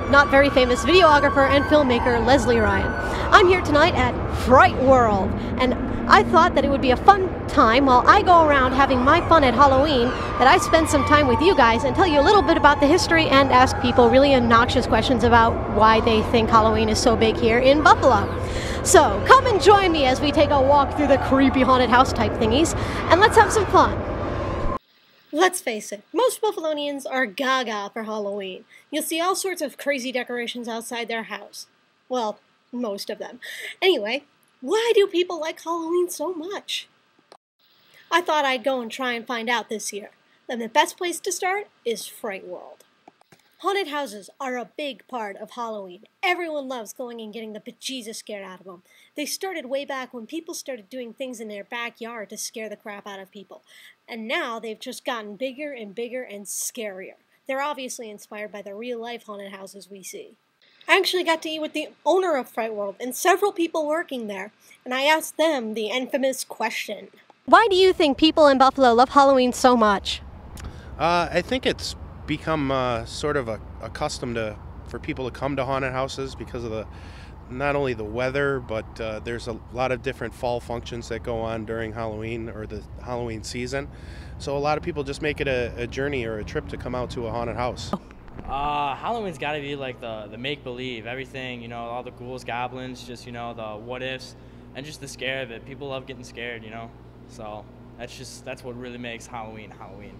not very famous videographer and filmmaker Leslie Ryan. I'm here tonight at Fright World, and I thought that it would be a fun time while I go around having my fun at Halloween that I spend some time with you guys and tell you a little bit about the history and ask people really obnoxious questions about why they think Halloween is so big here in Buffalo. So come and join me as we take a walk through the creepy haunted house type thingies, and let's have some fun. Let's face it, most Buffalonians are gaga for Halloween. You'll see all sorts of crazy decorations outside their house. Well, most of them. Anyway, why do people like Halloween so much? I thought I'd go and try and find out this year. Then the best place to start is Fright World. Haunted houses are a big part of Halloween. Everyone loves going and getting the bejesus scared out of them. They started way back when people started doing things in their backyard to scare the crap out of people. And now they've just gotten bigger and bigger and scarier. They're obviously inspired by the real-life haunted houses we see. I actually got to eat with the owner of Fright World and several people working there, and I asked them the infamous question. Why do you think people in Buffalo love Halloween so much? I think it's become sort of a custom for people to come to haunted houses because of not only the weather, but there's a lot of different fall functions that go on during Halloween or the Halloween season. So a lot of people just make it a journey or a trip to come out to a haunted house. Halloween's got to be like the make-believe, everything, you know, all the ghouls, goblins, just, you know, the what-ifs, and just the scare of it. People love getting scared, you know, so that's what really makes Halloween Halloween.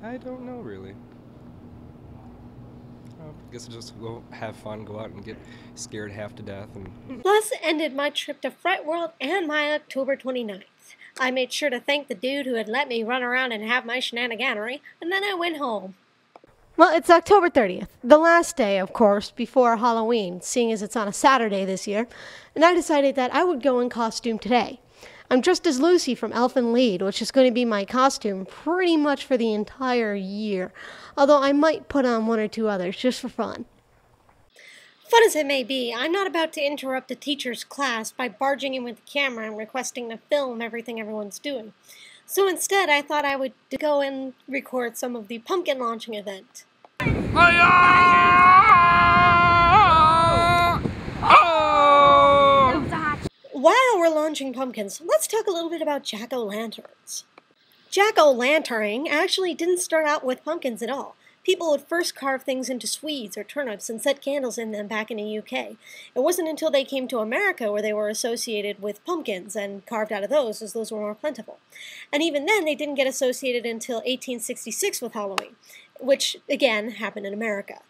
I don't know, really. I guess I'll just go have fun, go out and get scared half to death. Thus ended my trip to Fright World and my October 29th. I made sure to thank the dude who had let me run around and have my shenaniganery, and then I went home. Well, it's October 30th, the last day, of course, before Halloween, seeing as it's on a Saturday this year, and I decided that I would go in costume today. I'm dressed as Lucy from Elf and Lead, which is going to be my costume pretty much for the entire year, although I might put on one or two others just for fun. Fun as it may be, I'm not about to interrupt a teacher's class by barging in with the camera and requesting to film everything everyone's doing. So instead, I thought I would go and record some of the pumpkin launching event. While we're launching pumpkins, let's talk a little bit about jack-o'-lanterns. Jack-o'-lanterning actually didn't start out with pumpkins at all. People would first carve things into swedes or turnips and set candles in them back in the UK. It wasn't until they came to America where they were associated with pumpkins and carved out of those, as those were more plentiful. And even then, they didn't get associated until 1866 with Halloween, which, again, happened in America.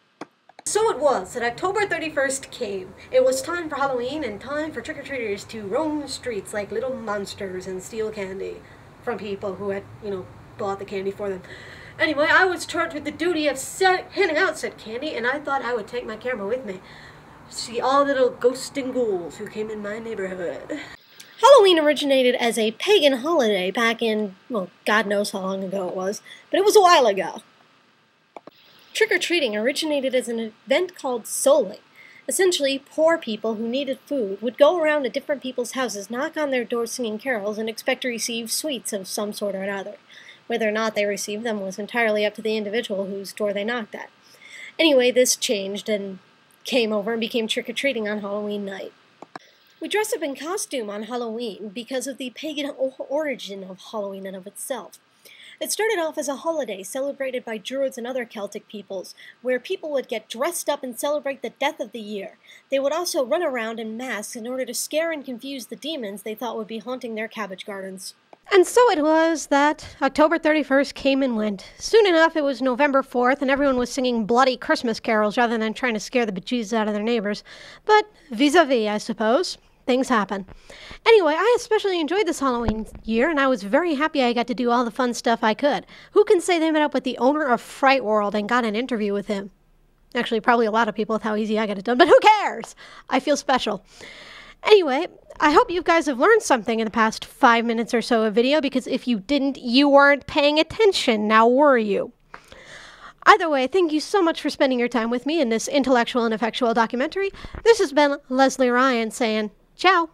So it was that October 31st came. It was time for Halloween and time for trick-or-treaters to roam the streets like little monsters and steal candy from people who had, bought the candy for them. Anyway, I was charged with the duty of handing out said candy, and I thought I would take my camera with me to see all the little ghosts and ghouls who came in my neighborhood. Halloween originated as a pagan holiday back in, well, God knows how long ago it was, but it was a while ago. Trick-or-treating originated as an event called souling. Essentially, poor people who needed food would go around to different people's houses, knock on their doors singing carols, and expect to receive sweets of some sort or another. Whether or not they received them was entirely up to the individual whose door they knocked at. Anyway, this changed and came over and became trick-or-treating on Halloween night. We dress up in costume on Halloween because of the pagan origin of Halloween in of itself. It started off as a holiday celebrated by Druids and other Celtic peoples, where people would get dressed up and celebrate the death of the year. They would also run around in masks in order to scare and confuse the demons they thought would be haunting their cabbage gardens. And so it was that October 31st came and went. Soon enough, it was November 4th, and everyone was singing bloody Christmas carols rather than trying to scare the bejesus out of their neighbors. But vis-a-vis, I suppose. Things happen. Anyway, I especially enjoyed this Halloween year, and I was very happy I got to do all the fun stuff I could. Who can say they met up with the owner of Fright World and got an interview with him? Actually, probably a lot of people with how easy I got it done, but who cares? I feel special. Anyway, I hope you guys have learned something in the past 5 minutes or so of video, because if you didn't, you weren't paying attention, now were you? Either way, thank you so much for spending your time with me in this intellectual and effectual documentary. This has been Leslie Ryan saying, ciao.